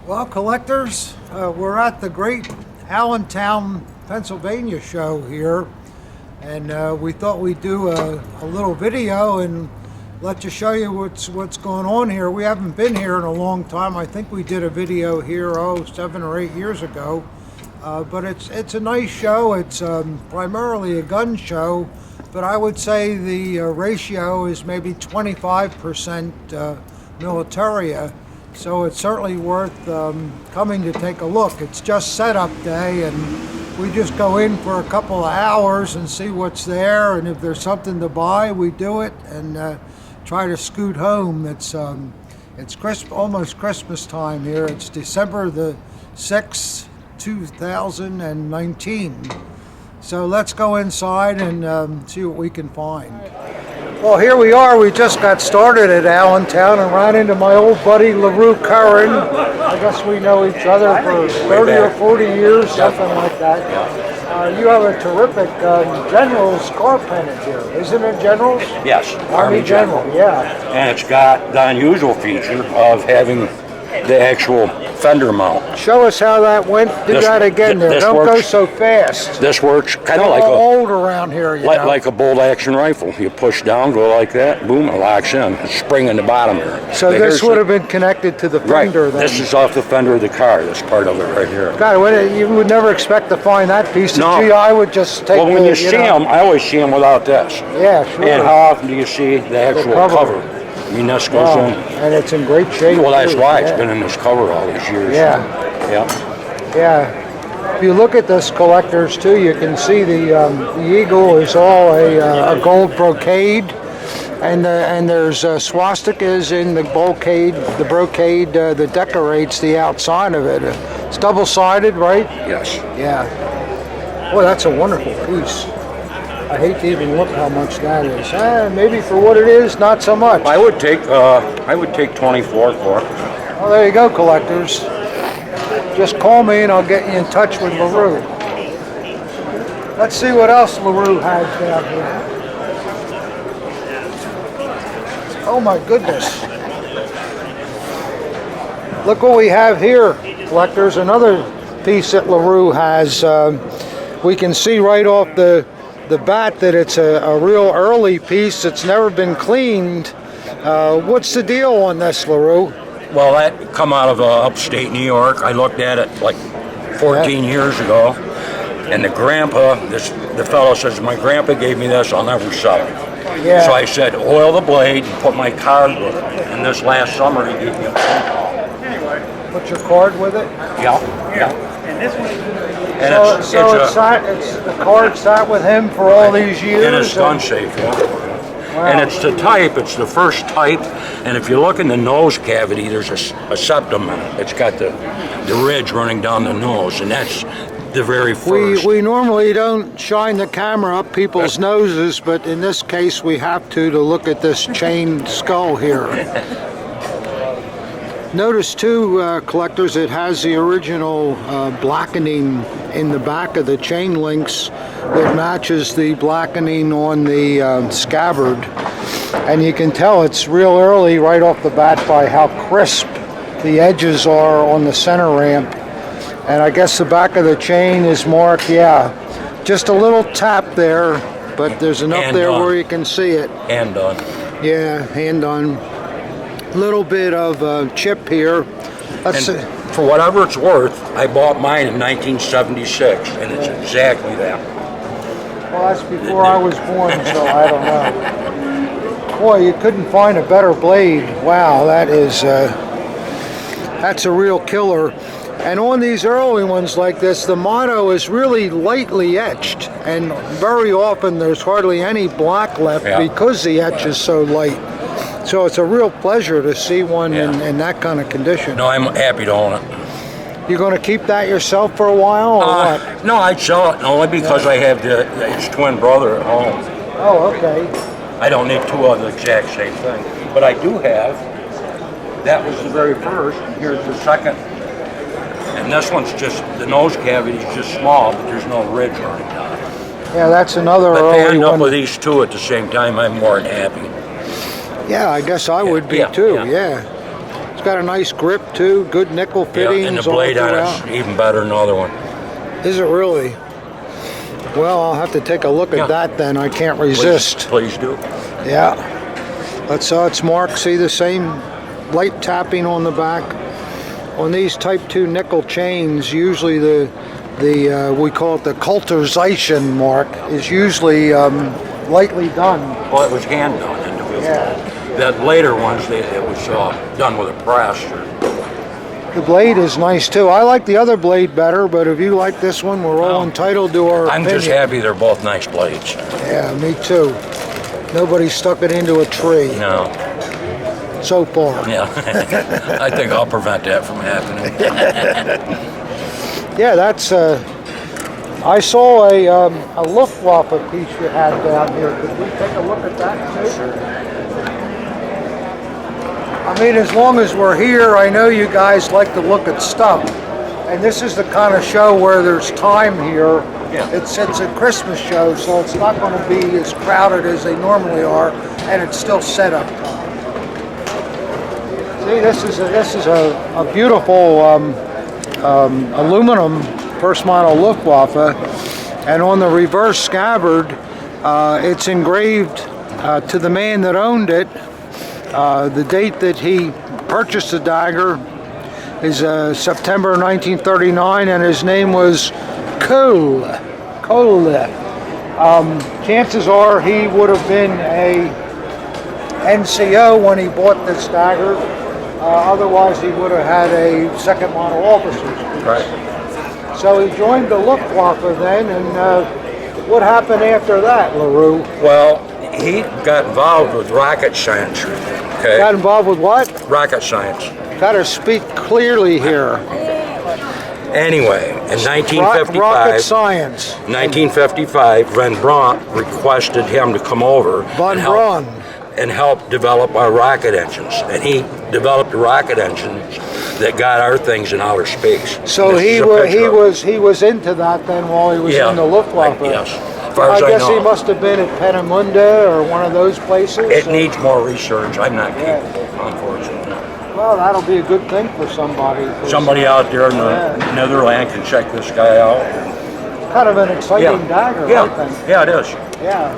Well, collectors, we're at the great Allentown, Pennsylvania show here, and we thought we'd do a little video and let you show you what's going on here. We haven't been here in a long time. I think we did a video here 7 or 8 years ago, but it's a nice show. It's primarily a gun show, but I would say the ratio is maybe 25% Militaria. So it's certainly worth coming to take a look. It's just setup day, and we just go in for a couple of hours and see what's there, and if there's something to buy, we do it and try to scoot home. It's almost Christmas time here. It's December the 6th, 2019. So let's go inside and see what we can find. Well, here we are. We just got started at Allentown and ran into my old buddy LaRue Curran. I guess we know each other for 30 or 40 years, something like that. You have a terrific General's car pennant here. Isn't it General's? Yes. Army General, yeah. And it's got the unusual feature of having the actual fender mount. Show us how that went. Do that again there. Don't go so fast. This works kind of like old around here, you know. Like a bolt action rifle. You push down, go like that, boom, it locks in. It's spring in the bottom here. So this would have been connected to the fender right. then? This is off the fender of the car. This part of it right here. God, you would never expect to find that piece. No. The GI would just take when you see them, I always see them without this. Yeah, sure. And how often do you see the actual cover? I mean, this goes in. And it's in great shape. Well, that's why it's been in this cover all these years. Yeah. Yeah. Yeah. If you look at this, collectors, too, you can see the eagle is all a gold brocade, and there's swastikas in the brocade that decorates the outside of it. It's double-sided, right? Yes. Yeah. Boy, that's a wonderful piece. I hate to even look how much that is. Maybe for what it is, not so much. I would take 24 for it. Well, there you go, collectors. Just call me and I'll get you in touch with LaRue. Let's see what else LaRue has down here. Oh my goodness. Look what we have here, collectors. Another piece that LaRue has. We can see right off the bat that it's a real early piece that's never been cleaned. What's the deal on this, LaRue? Well, that come out of upstate New York. I looked at it like 14 years ago, and the fellow says, my grandpa gave me this, I'll never sell it. Yeah. So I said, oil the blade and put my card with it. And this last summer he gave me a phone call. Put your card with it? Yeah, yeah. And this one. The card sat with him for all these years? And it's gun safe, yeah. Wow. And it's the type, it's the first type, and if you look in the nose cavity, there's a septum in it. It's got the ridge running down the nose, and that's the very first. We normally don't shine the camera up people's noses, but in this case we have to look at this chain skull here. Notice too, collectors, it has the original blackening in the back of the chain links that matches the blackening on the scabbard, and you can tell it's real early right off the bat by how crisp the edges are on the center ramp. And I guess the back of the chain is marked, yeah, just a little tap there, but there's enough hand there done. Where you can see it. Hand done. Yeah, hand done. Little bit of chip here. For whatever it's worth, I bought mine in 1976, and it's exactly that. Well, that's before I was born, so I don't know. Boy, you couldn't find a better blade. Wow, that's a real killer. And on these early ones like this, the motto is really lightly etched, and very often there's hardly any black left because the etch is so light. So it's a real pleasure to see one in that kind of condition. No, I'm happy to own it. You going to keep that yourself for a while, or what? No, I'd sell it only because I have his twin brother at home. Oh, okay. I don't need two of the exact same thing. But I do have, that was the very first, and here's the second. And this one's just, the nose cavity is just small, but there's no ridge running down it. Yeah, that's another early one. But to end up one. With these two at the same time, I'm more than happy. Yeah, I guess I would be too, yeah. got a nice grip too, good nickel fittings. Yeah, and the blade all on throughout. it's even better than the other one. Is it really? Well, I'll have to take a look at that then. I can't resist. Please do. Yeah. That's how it's marked. See the same light tapping on the back. On these Type 2 nickel chains, usually the we call it the culturization mark is usually lightly done. Well, it was hand done. And the later ones, it was done with a press. The blade is nice too. I like the other blade better, but if you like this one, we're all entitled to our I'm opinion. just happy they're both nice blades. Yeah, me too. Nobody stuck it into a tree No. so far. Yeah. I think I'll prevent that from happening. Yeah, that's. I saw a Luftwaffe piece you had down here. Could we take a look at that too? Sure. I mean, as long as we're here, I know you guys like to look at stuff. And this is the kind of show where there's time here. Yeah. It's a Christmas show, so it's not going to be as crowded as they normally are, and it's still set up time. See, this is a beautiful aluminum first model Luftwaffe, and on the reverse scabbard, it's engraved to the man that owned it. The date that he purchased the dagger is September 1939, and his name was Cole. Chances are he would have been a NCO when he bought this dagger. Otherwise, he would have had a second model officer's piece. Right. So he joined the Luftwaffe then, and what happened after that, LaRue? Well, he got involved with rocket science. Okay. Got involved with what? Rocket science. Got to speak clearly here. Anyway, in 1955, Rocket science. 1955, Von Braun requested him to come over and help develop our rocket engines. And he developed the rocket engines that got our things in outer space. So he was into that then while he was in the Luftwaffe. Yes. As far as I guess know. he must have been at Peenemünde or one of those places. It needs more research. I'm not capable, unfortunately. Well, that'll be a good thing for somebody. Somebody out there in the Netherlands can check this guy out. Kind of an exciting dagger, I think. Yeah, it is. Yeah.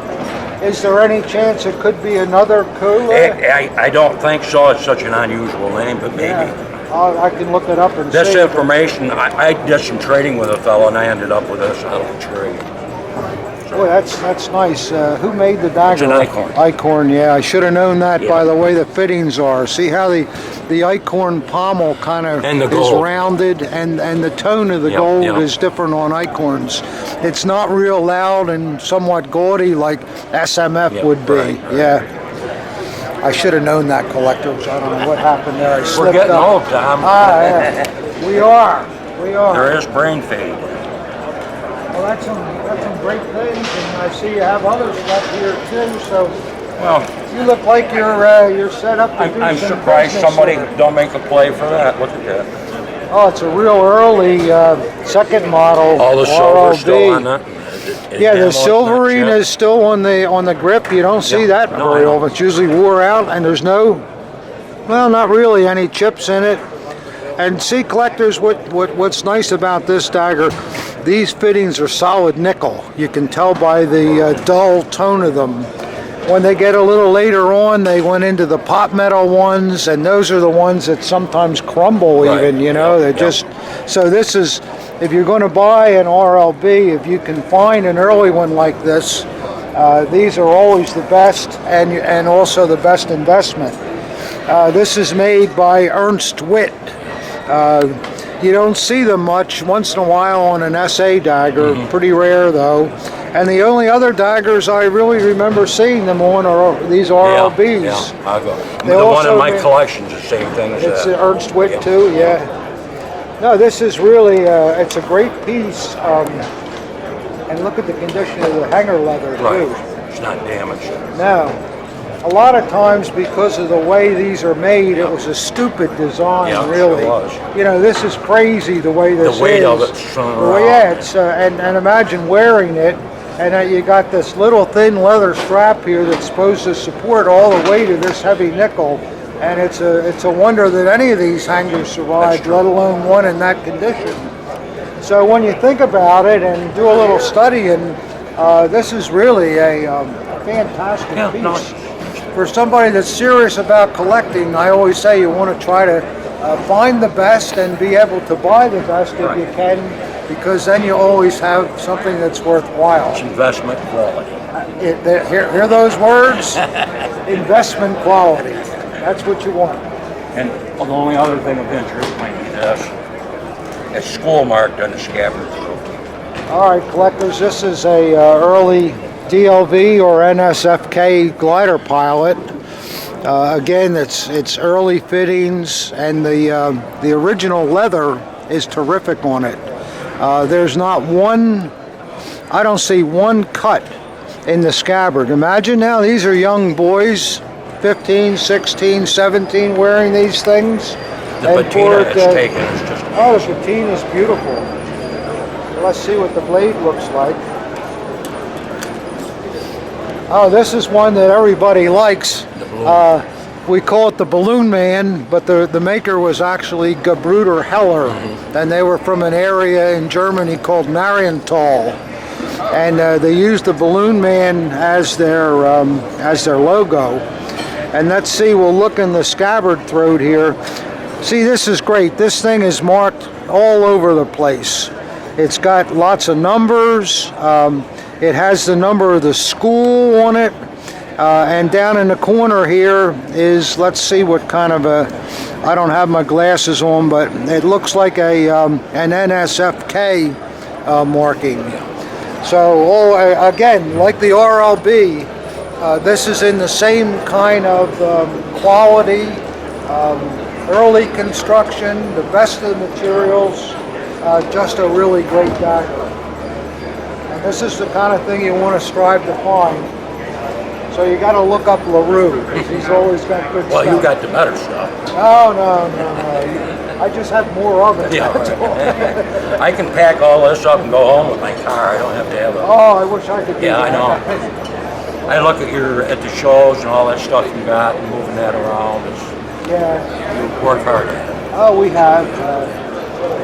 Is there any chance it could be another coup? I don't think so. It's such an unusual name, but maybe. Yeah. I can look it up and see. This information, I did some trading with a fellow, and I ended up with this out of trade. Boy, that's nice. Who made the dagger? It's an Eichhorn. Eichhorn, yeah. I should have known that by the way the fittings are. See how the Eichhorn pommel kind of is rounded, and the tone of the gold is different on Eichhorns. It's not real loud and somewhat gaudy like SMF would be. Right. Yeah. I should have known that, collectors. I don't know what happened there. We're getting old, Tom. Yeah. We are. There is brain fade. Well, that's some great things, and I see you have other stuff here too. So, you look like you're set up to do I'm some surprised business somebody here. don't make a play for that. Look at that. Oh, it's a real early second model. All the silver's RLB. still on that. Yeah, the silverine is still on the grip. You don't see that very often. It's usually wore out, and there's not really any chips in it. And see, collectors, what's nice about this dagger, these fittings are solid nickel. You can tell by the dull tone of them. When they get a little later on, they went into the pot metal ones, and those are the ones that sometimes crumble even, you know. They're just, so this is, if you're going to buy an RLB, if you can find an early one like this, these are always the best and also the best investment. This is made by Ernst Witt. You don't see them much, once in a while on an SA dagger, pretty rare though. And the only other daggers I really remember seeing them on are these RLBs. Yeah, I'll go. The one in my collection is the same thing as it's that. It's Ernst Witt too, yeah. No, this is really, it's a great piece. And look at the condition of the hanger leather too. It's not damaged. No. A lot of times, because of the way these are made, it was a stupid design, really. Sure was. You know, this is crazy the way this is. The weight of it's Well, yeah, it's, and imagine wearing it, and you got this little thin leather strap here that's supposed to support all the weight of this heavy nickel And it's a wonder that any of these hangars survived, let alone one in that condition. So when you think about it and do a little study, and this is really a fantastic piece. No. For somebody that's serious about collecting, I always say you want to try to find the best and be able to buy the best if you can, because then you always have something that's worthwhile. It's investment quality. Hear those words? Investment quality. That's what you want. And the only other thing of interest might be this. It's school marked on the scabbard. All right, collectors, this is a early DLV or NSFK glider pilot. Again, it's early fittings, and the original leather is terrific on it. There's not one, I don't see one cut in the scabbard. Imagine now, these are young boys, 15, 16, 17, wearing these things. The patina it's taken is just amazing. Oh, the patina is beautiful. Let's see what the blade looks like. Oh, this is one that everybody likes. We call it the Balloon Man, but the maker was actually Gebruder Heller, and they were from an area in Germany called Marienthal, and they used the Balloon Man as their logo. And let's see, we'll look in the scabbard throat here. See, this is great. This thing is marked all over the place. It's got lots of numbers. It has the number of the school on it. And down in the corner here is, let's see what kind of a, I don't have my glasses on, but it looks like an NSFK marking. So, again, like the RLB, this is in the same kind of quality, early construction, the best of the materials, just a really great dagger. And this is the kind of thing you want to strive to find. So you got to look up LaRue, because he's always got good stuff. Well, you got the better stuff. No. I just have more of it. Yeah, right. I can pack all this up and go home with my car. I don't have to have a... Oh, I wish I could do that. Yeah, I know. I look at the shows and all that stuff you got and moving that around. You work hard at it. Oh, we have.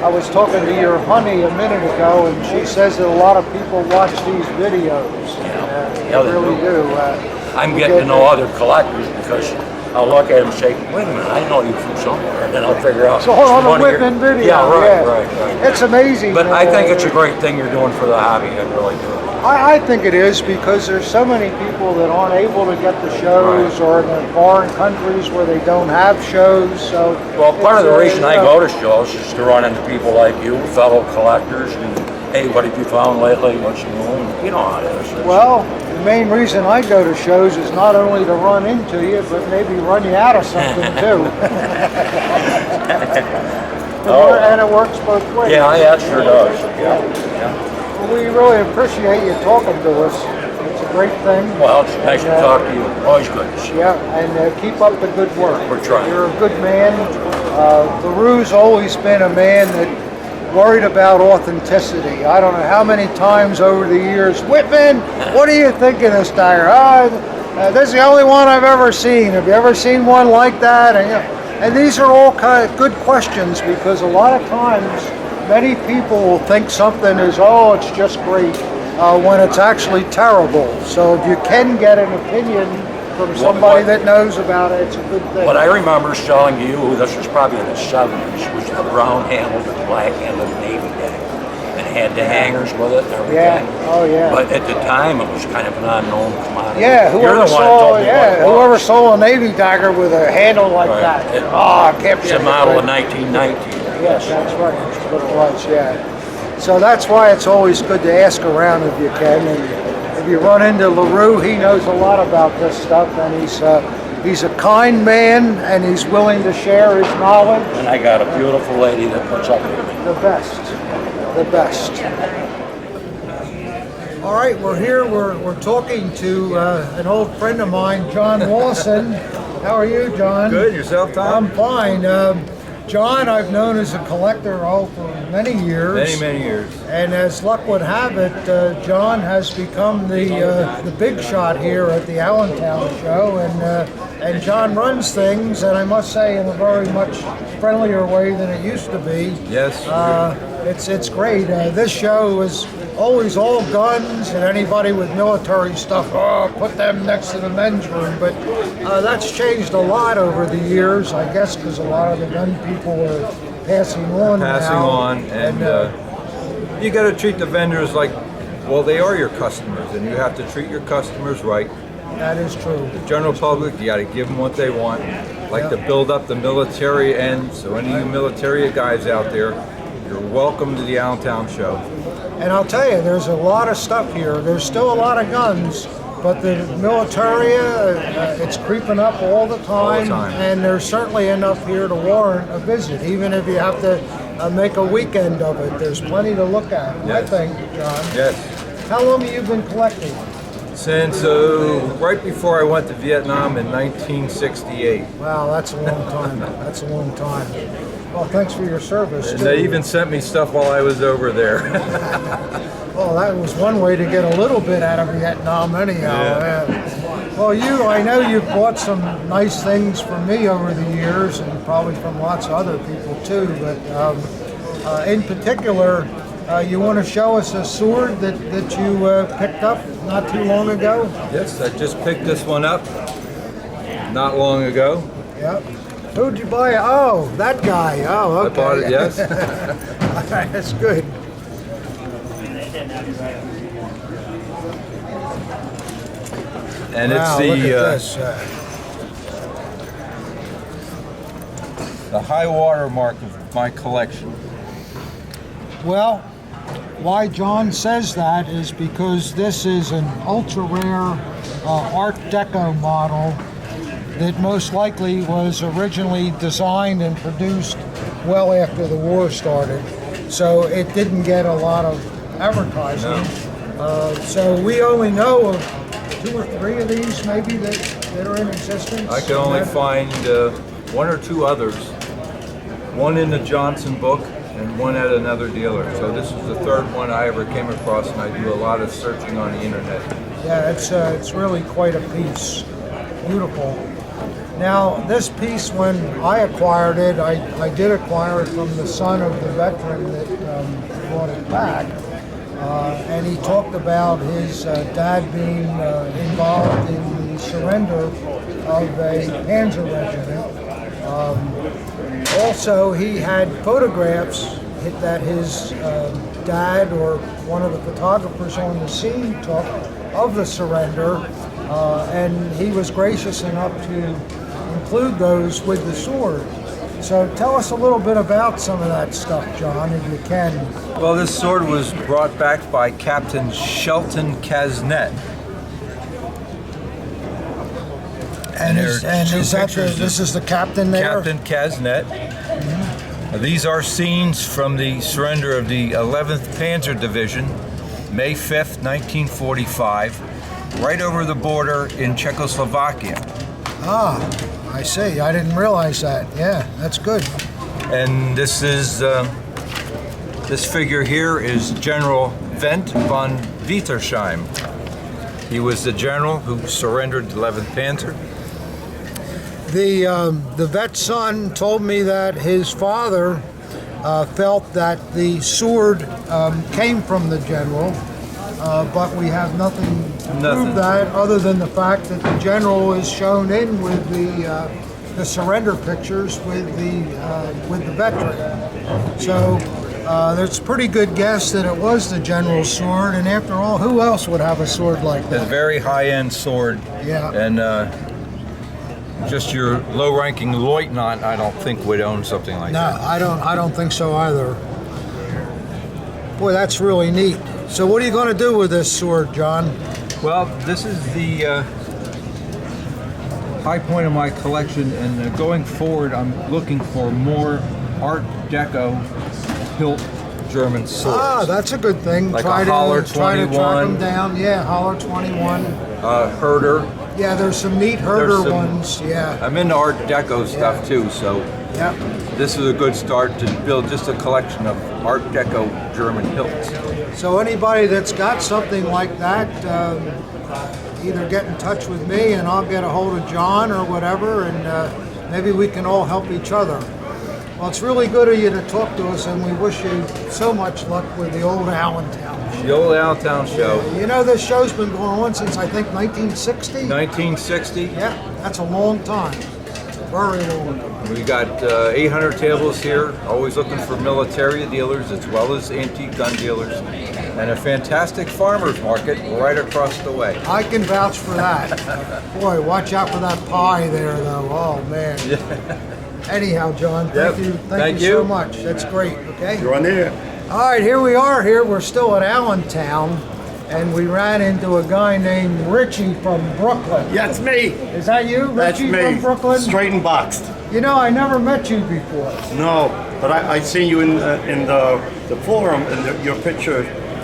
I was talking to your honey a minute ago, and she says that a lot of people watch these videos. Yeah, they really do. I'm getting to know other collectors because I'll look at them and say, wait a minute, I know you from somewhere, and then I'll figure out. So on a Wittmann video. Yeah, right. It's amazing. But I think it's a great thing you're doing for the hobby. I really do. I think it is, because there's so many people that aren't able to get the shows, or in the foreign countries where they don't have shows. So well, part of the reason I go to shows is to run into people like you, fellow collectors, and hey, what have you found lately? What's new? You know how it is. Well, the main reason I go to shows is not only to run into you, but maybe run you out of something too. And it works both ways. Yeah, it sure does. Yeah. Well, we really appreciate you talking to us. It's a great thing. Well, it's nice to talk to you. Always good to see you. Yeah, and keep up the good work. We're trying. You're a good man. LaRue's always been a man that worried about authenticity. I don't know how many times over the years, Wittmann, what do you think of this dagger? This is the only one I've ever seen. Have you ever seen one like that? And these are all kind of good questions, because a lot of times many people will think something is, it's just great, when it's actually terrible. So if you can get an opinion from somebody that knows about it, it's a good thing. What I remember selling to you, this was probably in the 70s, was the brown handled, the black handled Navy dagger. And it had the hangers with it and everything. Yeah, oh yeah. But at the time, it was kind of an unknown commodity. Yeah, whoever saw a Navy dagger with a handle like that. It can't be. It's a model of 1919. Yes, that's right. That's what it was, yeah. So that's why it's always good to ask around if you can. And if you run into LaRue, he knows a lot about this stuff, and he's a kind man, and he's willing to share his knowledge. And I got a beautiful lady that puts up with me. The best. All right, we're here. We're talking to an old friend of mine, John Lawson. How are you, John? Good. Yourself, Tom? I'm fine. John, I've known as a collector for many years. Many years. And as luck would have it, John has become the big shot here at the Allentown show, And John runs things, and I must say, in a very much friendlier way than it used to be. Yes. It's great. This show is always all guns, and anybody with military stuff, put them next to the men's room. But that's changed a lot over the years, I guess, because a lot of the gun people are passing on now. And you got to treat the vendors like, well, they are your customers, and you have to treat your customers right. That is true. The general public, you got to give them what they want. Like to build up the Militaria end. So any of you Militaria guys out there, you're welcome to the Allentown show. And I'll tell you, there's a lot of stuff here. There's still a lot of guns, but the Militaria, it's creeping up all the time, and there's certainly enough here to warrant a visit, even if you have to make a weekend of it. There's plenty to look at, I think, John. Yes. How long have you been collecting? Since right before I went to Vietnam in 1968. Wow, that's a long time. That's a long time. Well, thanks for your service, And too. they even sent me stuff while I was over there. Well, that was one way to get a little bit out of Vietnam anyhow. Yeah. Well, I know you've bought some nice things from me over the years, and probably from lots of other people too, but in particular, you want to show us a sword that you picked up not too long ago? Yes, I just picked this one up not long ago. Yep. Who'd you buy? Oh, that guy. Oh, okay. I bought it, yes. That's good. And Wow, it's look at this. the high water mark of my collection. Well, why John says that is because this is an ultra rare Art Deco model that most likely was originally designed and produced well after the war started. So it didn't get a lot of advertising. No. So we only know of 2 or 3 of these maybe that are in existence. I can only find 1 or 2 others. One in the Johnson book and one at another dealer. So this is the 3rd one I ever came across, and I do a lot of searching on the internet. Yeah, it's really quite a piece. Beautiful. Now, this piece, when I acquired it, I did acquire it from the son of the veteran that brought it back. And he talked about his dad being involved in the surrender of a Panzer regiment. Also, he had photographs that his dad or one of the photographers on the scene took of the surrender, and he was gracious enough to include those with the sword. So tell us a little bit about some of that stuff, John, if you can. Well, this sword was brought back by Captain Shelton Casnet. And there's is two that pictures this is the captain there? Captain Casnet. These are scenes from the surrender of the 11th Panzer Division, May 5th, 1945, right over the border in Czechoslovakia. Ah, I see. I didn't realize that. Yeah, that's good. And this is this figure here is General Wendt von Wittersheim. He was the general who surrendered the 11th Panzer. The vet son told me that his father felt that the sword came from the general, but we have nothing to prove that other than the fact that the general is shown in with the surrender pictures with the veteran. So there's a pretty good guess that it was the general's sword, and after all, who else would have a sword like that? It's a very high-end sword. Yeah. And just your low-ranking lieutenant, I don't think would own something like that. No, I don't think so either. Boy, that's really neat. So what are you going to do with this sword, John? Well, this is the high point of my collection, and going forward, I'm looking for more Art Deco hilt German swords. Ah, that's a good thing. Like try a Holler to track 21. them down. Yeah, Holler 21. Herder. Yeah, there's some neat herder ones. Yeah. I'm into Art Deco stuff too, so Yeah. this is a good start to build just a collection of Art Deco German hilts. So anybody that's got something like that, either get in touch with me and I'll get a hold of John or whatever, and maybe we can all help each other. Well, it's really good of you to talk to us, and we wish you so much luck with the old Allentown show. The old Allentown show. You know, this show's been going on since, I think, 1960? 1960. Yeah, that's a long time. Very long. We got 800 tables here, always looking for Militaria dealers as well as antique gun dealers, and a fantastic farmers market right across the way. I can vouch for that. Boy, watch out for that pie there, though. Oh, man. Anyhow, John, thank you. Thank you so much. That's great, okay? You're on there. All right, here we are here. We're still at Allentown, and we ran into a guy named Richie from Brooklyn. Yeah, it's me. Is that you, That's Richie me. from Brooklyn? Straight and boxed. You know, I never met you before. No, but I seen you in the forum and your picture,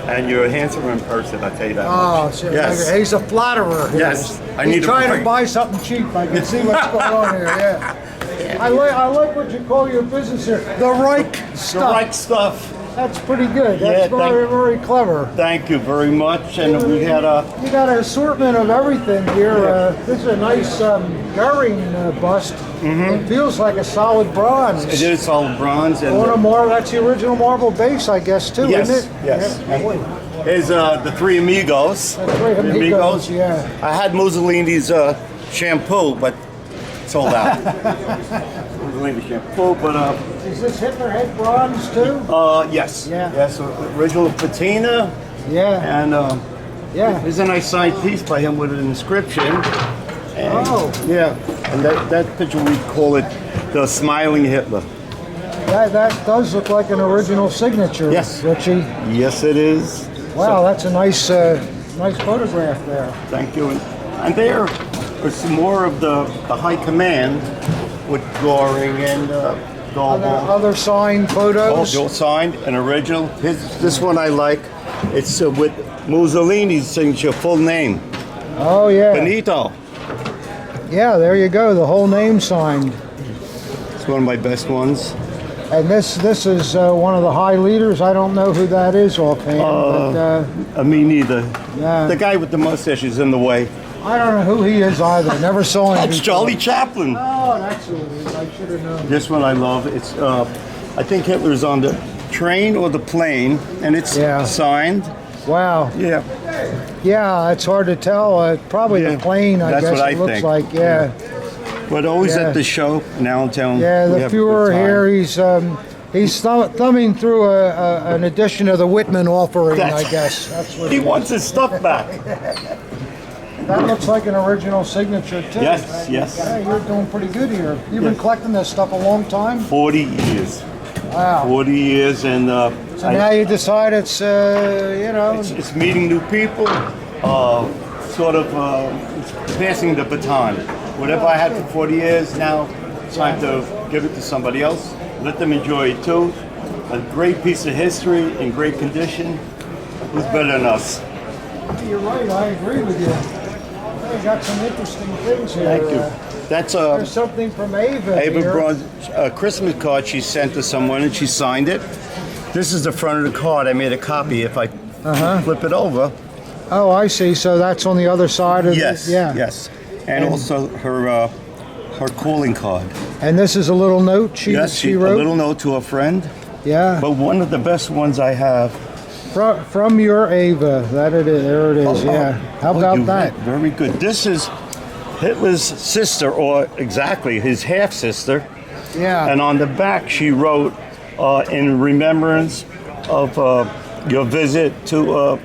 and you're handsome in person. I tell you that. Oh, much. so Yes. he's a flatterer. Yes, I He's need a trying to break. buy something cheap. I can see what's going on here. Yeah. I like what you call your business here. The right The stuff. right stuff. That's pretty good. That's Yeah, very clever. Thank you very much. And we had You got an assortment of everything here. This is a nice Goering bust. It feels like a solid bronze. it is all bronze and On a that's the original marble base, I guess, too, yes, isn't it? yes. Yeah, boy. Is the Three Amigos. The Three Amigos, yeah. I had Mussolini's shampoo, but sold out. Mussolini shampoo, but Is this Hitler head bronze, too? yes, Yeah. yes. Original patina, Yeah, and yeah. there's a nice signed piece by him with an inscription. And, Oh. yeah, and that picture we call it the Smiling Hitler. That does look like an original signature, Yes. Richie. Yes, it is. Wow, that's a nice photograph there. Thank you. And there are some more of the high command with Goring and Goebel. Other signed Oh, photos. they're all signed and original. This one I like. It's with Mussolini's signature, full name. Oh, yeah. Benito. Yeah, there you go. The whole name signed. It's one of my best ones. And this is one of the high leaders. I don't know who that is offhand, but Me neither. yeah. The guy with the mustache is in the way. I don't know who he is either. Never saw him. That's before. Charlie Chaplin. Oh, that's who it is. I should have known. This one I love. It's I think Hitler's on the train or the plane, and it's Yeah. signed. Wow. Yeah. Yeah, it's hard to tell. Probably Yeah, the plane, I that's guess what I it looks think. like. Yeah. But always Yeah. at the show in Allentown. Yeah, we the have a good Fuhrer time. here, he's thumbing through an edition of the Wittmann offering, I That's- guess. That's what He it is. wants his stuff back. That looks like an original signature, too. Yes, yes. Yeah, you're doing pretty good here. You've been collecting this stuff a long time? 40 years. Wow. 40 years, and So now you decide it's, it's meeting new people, sort of it's passing the baton. Whatever I had for 40 years, now it's time to give it to somebody else. Let them enjoy it too. A great piece of history in great condition. Who's better than us? You're right, I agree with you. You got some interesting things here. Thank you. That's There's something from Ava Ava here. brought a Christmas card she sent to someone, and she signed it. This is the front of the card. I made a copy. If I flip it over, Oh, I see. So that's on the other side of yes, it? Yeah. yes, and also her calling card. And this is a little note she Yes, wrote? a little note to a friend. Yeah. But one of the best ones I have. From your Ava. That it is. There it is. Yeah. How about you that? read very good. This is Hitler's sister, or exactly his half sister. Yeah. And on the back, she wrote, in remembrance of your visit to,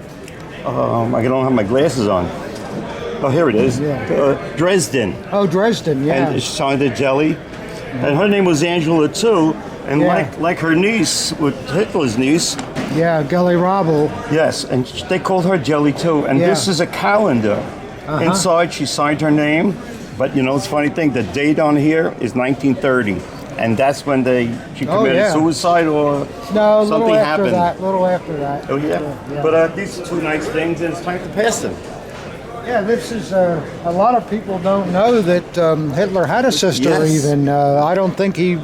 I don't have my glasses on. Oh, here it is. Yeah. Dresden. Oh, Dresden. Yeah. And she signed the jelly. And her name was Angela, too. And Yeah. like her niece, with Hitler's niece, Yeah. Gully Robble. yes, and they called her Jelly, too. And Yeah. this is a calendar. Inside, she signed her name. But, you know, it's a funny thing. The date on here is 1930. And that's when she committed yeah. suicide or No, a something little after happened. that. Little after that. Oh, yeah? Yeah. But these are two nice things, and it's time to pass them. Yeah, this is a lot of people don't know that Hitler had a sister. Yes. Even I don't think he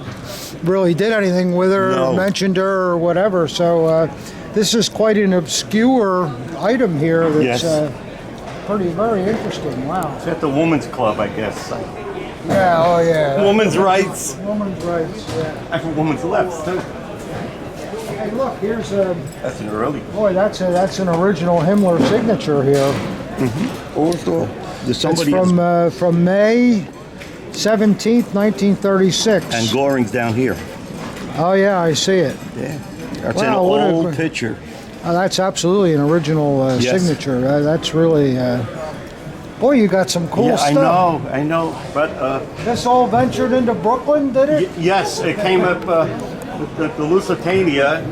really did anything with her, No. or mentioned her, or whatever. So this is quite an obscure item here. That's, Yes. very interesting. Wow. It's at the women's club, I guess. Yeah, oh yeah. Women's rights. Women's rights, yeah. I have women's left too. Hey, look, here's a... That's an early. Boy, that's an original Himmler signature here. Also, there's It's somebody. from May 17th, 1936. And Goring's down here. Oh yeah, I see it. Yeah. That's Wow, what a an old gr- picture. Oh, that's absolutely an original Yes. signature. That's really... boy, you got some cool Yeah, stuff. I know. But This all ventured into Brooklyn, did it? yes, it came up with the Lusitania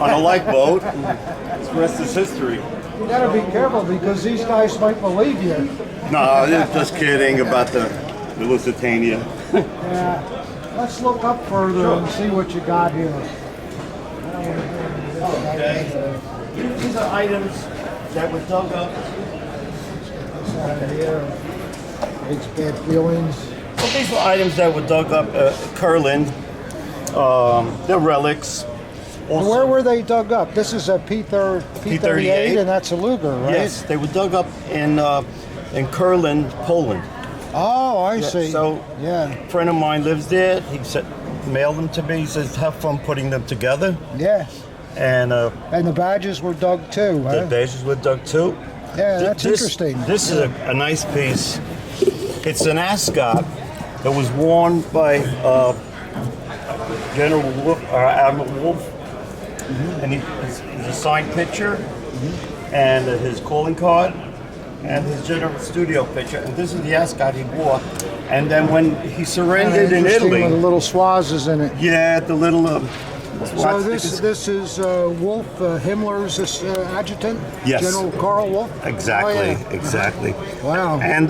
on a lifeboat. The rest is history. You gotta be careful because these guys might believe you. No, just kidding about the Lusitania. Yeah. Let's look up further and see what you got here. Okay. These are items that were dug up. It's bad feelings. Well, these were items that were dug up at Curlin. They're relics. Also, Where were they dug up? This is a P38 and that's a Luger, right? Yes, they were dug up in Curlin, Poland. Oh, I see. So, yeah, a friend of mine lives there. He said, mailed them to me. He says, have fun putting them together. yeah. And And the badges were dug too, the huh? bases were dug too. Yeah, that's This- interesting. This is a nice piece. It's an ascot that was worn by General Wolf, Admiral Wolf, and he's a signed picture, and his calling card, and his general studio picture. And this is the ascot he wore. And then when he surrendered in Interesting Italy, with the little swazes in it. yeah, the little. So this is Wolf, Himmler's adjutant, Yes. General Karl Wolf. Exactly, Oh, yeah. exactly. Wow. And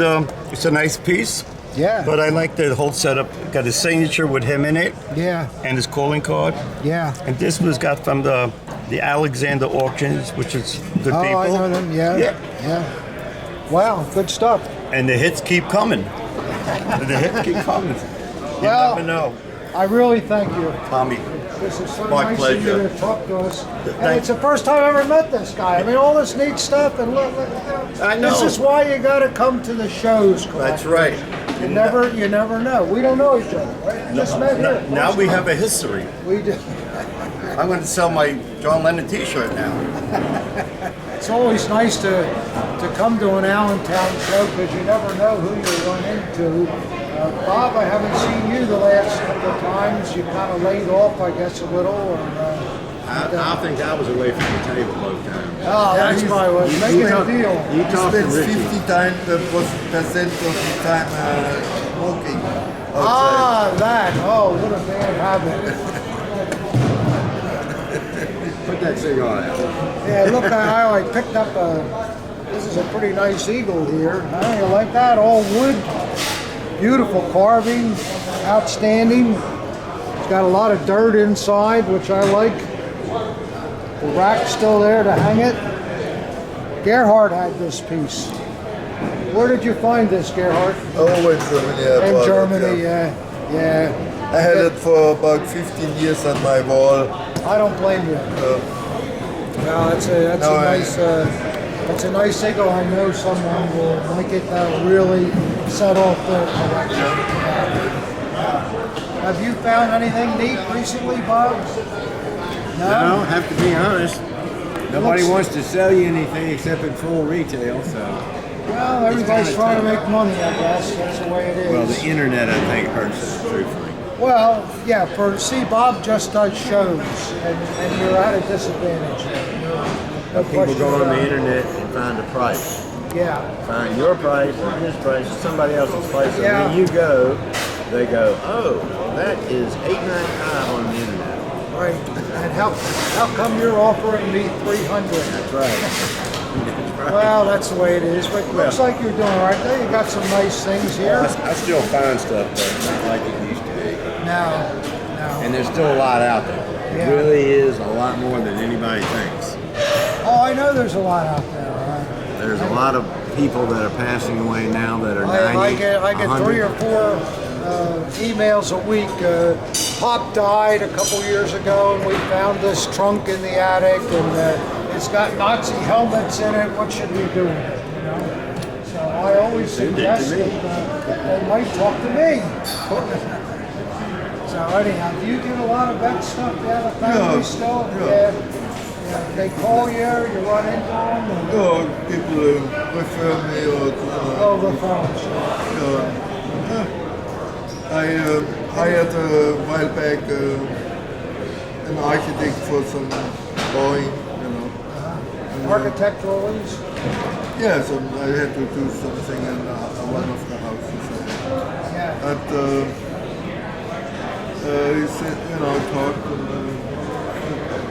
it's a nice piece. Yeah. But I like the whole setup. Got his signature with him in it, Yeah, and his calling card. yeah. And this was got from the Alexander auctions, which is good Oh, people. I know them. Yeah, Yeah. yeah. Wow, good stuff. And the hits keep coming. The hits keep coming. You Well- never know. I really thank you. Tommy, This is so My nice pleasure. of you to talk to us. And Thank- it's the first time I ever met this guy. I mean, all this neat stuff, and look, I know. This is why you got to come to the shows. Clark. that's right. You never know. We don't know each other, right? Just met here. Now we have a history. We do. I'm going to sell my John Lennon T-shirt now. It's always nice to come to an Allentown show because you never know who you run into. Bob, I haven't seen you the last couple of times. You kind of laid off, I guess, a little. Or, I think I was away from the table both times. oh, that's my way. Making a deal. You He talked to spends Richie. 50 times the percent of the time smoking outside. Ah, that. Oh, what a bad habit. Put that cigar out. Yeah, look, I picked up this is a pretty nice eagle here. Huh? You like that? All wood. Beautiful carving. Outstanding. It's got a lot of dirt inside, which I like. The rack's still there to hang it. Gerhard had this piece. Where did you find this, Gerhard? Oh, in Germany. I In bought it, Germany, yeah. yeah. I had it for about 15 years on my wall. I don't blame you. Well, that's a No, nice that's a nice eagle. I know someone will like it. That'll really set off their collection. Have you found anything neat recently, Bob? No, have to be honest. Nobody Looks- wants to sell you anything except in full retail, so. Well, everybody's kinda trying to tough. make money, I guess. That's the way it is. Well, the internet, I think, hurts us, truthfully. Well, yeah, Bob just does shows, and you're at a disadvantage. No People question go on about the it. internet and find a price. Yeah. Find your price or his price or somebody else's price. And Yeah. when you go, they go, oh, well, that is $8.95 on the internet. Right. And how come you're offering me 300? That's right. Well, that's the way it is. But it looks like you're doing right there. You got some nice things here. I still find stuff, but not like it used to be. No. And there's still a lot out there. It Yeah. really is a lot more than anybody thinks. Oh, I know there's a lot out there. There's a lot of people that are passing away now that are 90, I get 3 or 100. 4 emails a week. Pop died a couple years ago, and we found this trunk in the attic, and it's got Nazi helmets in it. What should we do with it? You know? I always suggest that they might talk to me. So anyhow, do you get a lot of vet stuff down at the family still? Yeah. They call you, you run into them? Or? No, people refer me or Referrals. I hired a while back an architect for some drawing, Architectural ones? Yeah, so I had to do something in one of the houses. Yeah. But he said,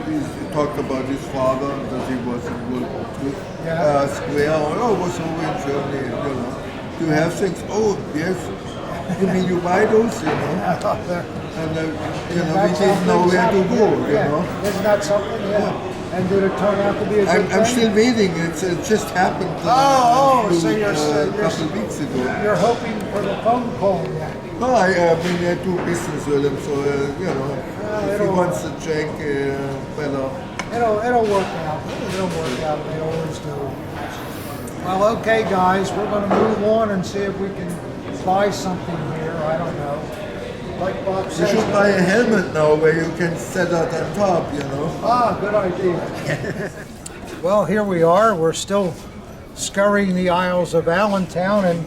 he talked about his father, that he was in World War II. Square, was over in Germany, Do you have things? Oh, yes. You mean you buy those, And, we didn't know where to go, Isn't that something? Yeah. And did it turn out to be a good thing? I'm still waiting. It just happened so you're a couple of weeks ago. You're hoping for the phone call yet? No, I do business with him, so, if he wants to check, better. It'll work out. It'll work out. They always do. Well, okay, guys, we're going to move on and see if we can buy something here. I don't know. Like Bob says, you should buy a helmet now where you can set out on top, good idea. Well, here we are. We're still scurrying the aisles of Allentown, and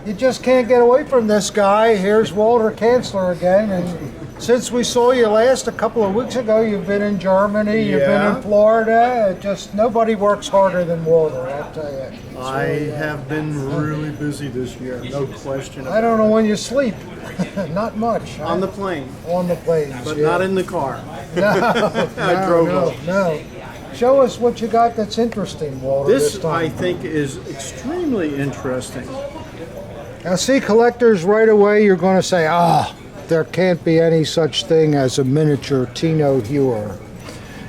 you just can't get away from this guy. Here's Walter Kanzler again, and since we saw you last a couple of weeks ago, you've been in Germany, you've been in Florida. Just nobody works harder than Walter, I'll tell you. I have been really busy this year, no question. I don't know when you sleep. Not much. On the plane. On the planes, but not in the car. I drove up. No. Show us what you got that's interesting, Walter. This time. I think is extremely interesting. Now, see, collectors, right away you're going to say, there can't be any such thing as a miniature Tino Hewer.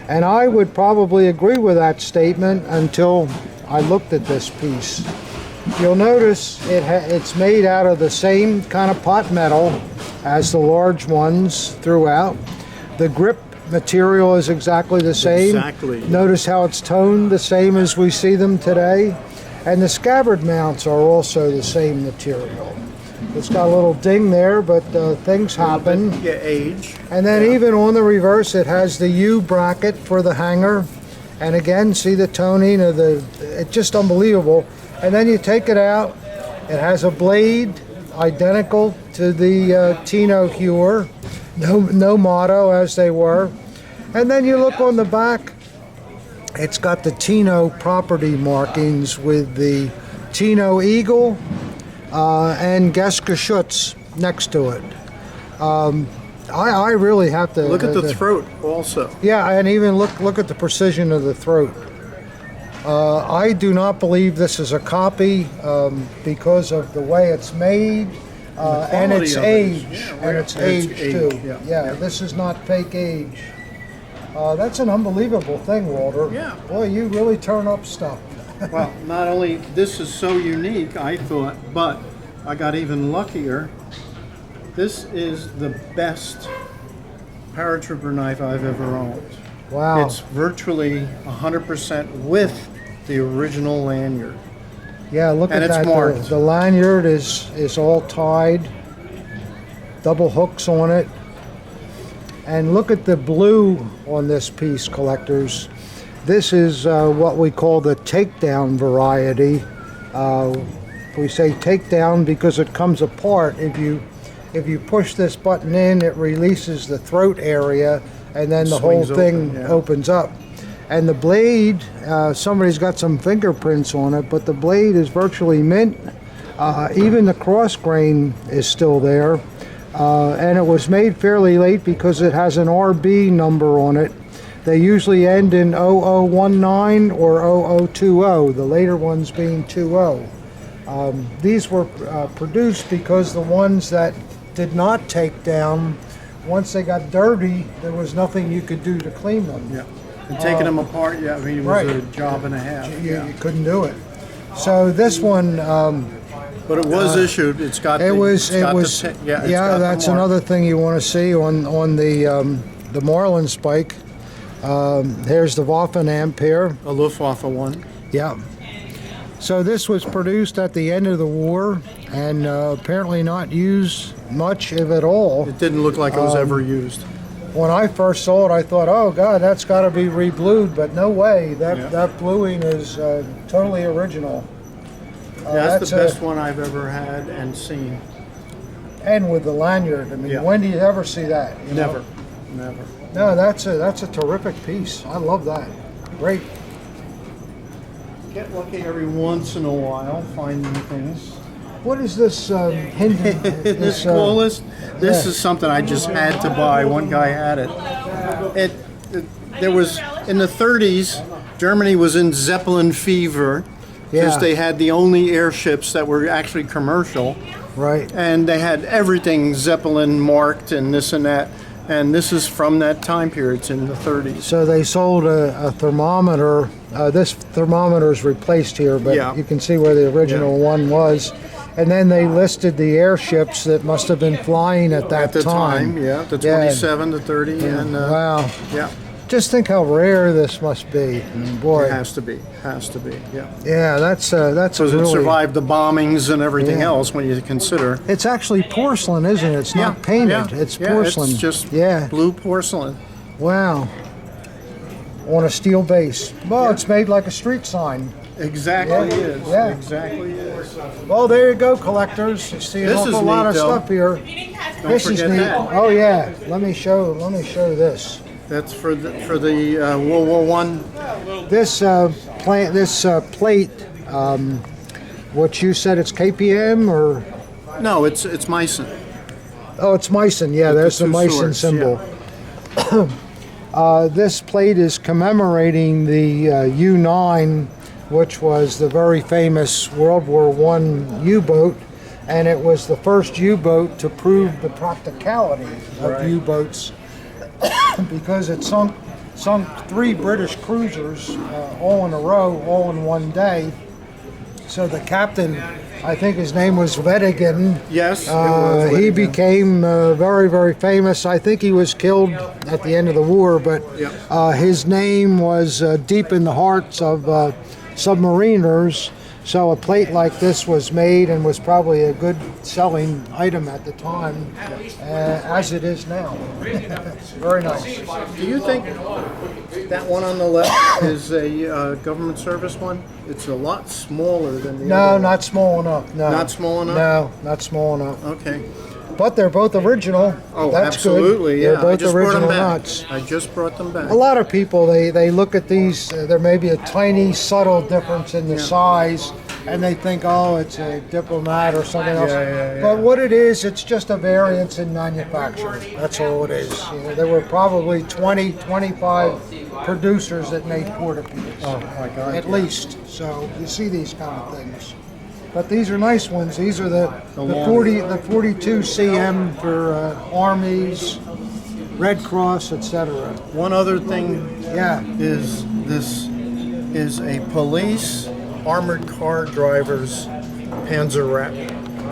And I would probably agree with that statement until I looked at this piece. You'll notice it's made out of the same kind of pot metal as the large ones throughout. The grip material is exactly the same. Exactly. Notice how it's toned the same as we see them today. And the scabbard mounts are also the same material. It's got a little ding there, but things happen. Age. And then even on the reverse, it has the U bracket for the hanger. And again, see the toning of it's just unbelievable. And then you take it out, it has a blade identical to the Tino Hewer, no motto as they were. And then you look on the back, it's got the Tino property markings with the Tino Eagle and Geschütz next to it. I really have to... Look at the throat also. Yeah, and even look at the precision of the throat. I do not believe this is a copy because of the way it's made and its age. And its age too. Yeah, this is not fake age. That's an unbelievable thing, Walter. Yeah. Boy, you really turn up stuff. Well, not only this is so unique, I thought, but I got even luckier. This is the best paratrooper knife I've ever owned. Wow. It's virtually 100% with the original lanyard. Yeah, look And at it's that. marked. The lanyard is all tied, double hooks on it. And look at the blue on this piece, collectors. This is what we call the takedown variety. We say takedown because it comes apart. If you push this button in, it releases the throat area, and then the whole Swings thing open, yeah. opens up. And the blade, somebody's got some fingerprints on it, but the blade is virtually mint. Even the cross grain is still there. And it was made fairly late because it has an RB number on it. They usually end in 0019 or 0020, the later ones being 20. These were produced because the ones that did not take down, once they got dirty, there was nothing you could do to clean them. Yeah. And taking them apart, yeah, I mean, it was right. a job and a half. You couldn't do it. So this one, But it was issued. It's got. that's mark. another thing you want to see on the Marlin spike. Here's the Waffen amp here. A Luftwaffe one. Yeah. So this was produced at the end of the war, and apparently not used much, if at all. It didn't look like it was ever used. When I first saw it, I thought, oh God, that's got to be re-blued, but no way. That bluing is totally original. That's the best one I've ever had and seen. And with the lanyard, I mean, when do you ever see that? You know? Never. No, that's a terrific piece. I love that. Great. Get lucky every once in a while finding things. What is this Hindu? This coolest. This is something I just had to buy. One guy had it. There was in the 30s. Germany was in Zeppelin fever because they had the only airships that were actually commercial. Right. And they had everything Zeppelin marked and this and that. And this is from that time period. It's in the 30s. So they sold a thermometer. This thermometer is replaced here, but you can see where the original one was. And then they listed the airships that must have been flying at that time. The 27, the 30, and wow. Yeah. Just think how rare this must be. Boy. It has to be. Yeah. Yeah, that's Because really, it survived the bombings and everything else when you consider. It's actually porcelain, isn't it? It's not painted. It's porcelain. It's just blue porcelain. Wow. On a steel base. Well, it's made like a street sign. Exactly is. Yeah. Exactly is. Well, there you go, collectors. You see an This is awful lot neat, of though. stuff here. Don't This is forget neat. that. Oh yeah. Let me show this. That's for the World War One. This plate. What you said, it's KPM or? No, it's Meissen. Oh, it's Meissen. Yeah, With there's the the two Meissen swords, symbol. This plate is commemorating the U-9, which was the very famous World War I U-boat, and it was the first U-boat to prove the practicality of U-boats because it sunk 3 British cruisers all in a row, all in one day. So the captain, I think his name was Wittmann. Yes, he became very, very famous. I think he was killed at the end of the war, but his name was deep in the hearts of submariners. So a plate like this was made and was probably a good selling item at the time, as it is now. Very nice. Do you think that one on the left is a government service one? It's a lot smaller than the other one. No, not small enough. No. Not small enough? No, not small enough. Okay. But they're both original. Oh, That's absolutely, good. yeah. They're I both just brought them original back. nuts. I just brought them back. A lot of people, they look at these, there may be a tiny, subtle difference in the size, and they think, oh, it's a diplomat or something else. But what it is, it's just a variance in manufacture. That's all it is. You know, there were probably 20, 25 producers that made porta-piece. Oh, my God. At least. So you see these kind of things. But these are nice ones. These are the 42 CM for armies, Red Cross, etc. One other thing Yeah. is this is a police armored car driver's Panzer wrap.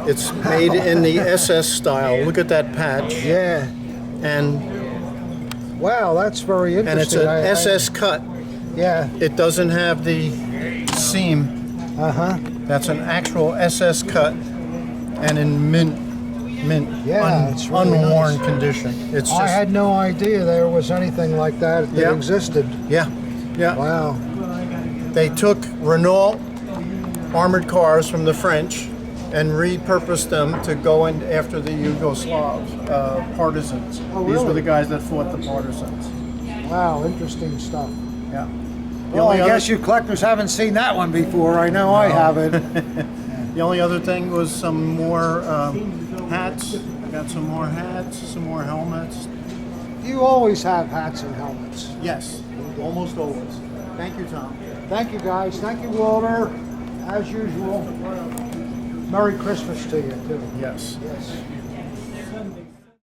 It's made in the SS style. Look at that patch. Yeah. And Wow, that's very interesting. and it's an SS cut. Yeah. It doesn't have the seam. That's an actual SS cut and in mint Yeah, it's really unworn nice. condition. It's just I had no idea there was anything like that existed. yeah. Wow. They took Renault armored cars from the French and repurposed them to go in after the Yugoslav partisans. Oh, These were really? the guys that fought the partisans. Wow, interesting stuff. Yeah. Well, I guess you collectors haven't seen that one before. I know I haven't. The only other thing was some more hats. I got some more hats, some more helmets. You always have hats and helmets. Yes, almost always. Thank you, Tom. Thank you, guys. Thank you, Walter. As usual. Merry Christmas to you, too. Yes. Yes.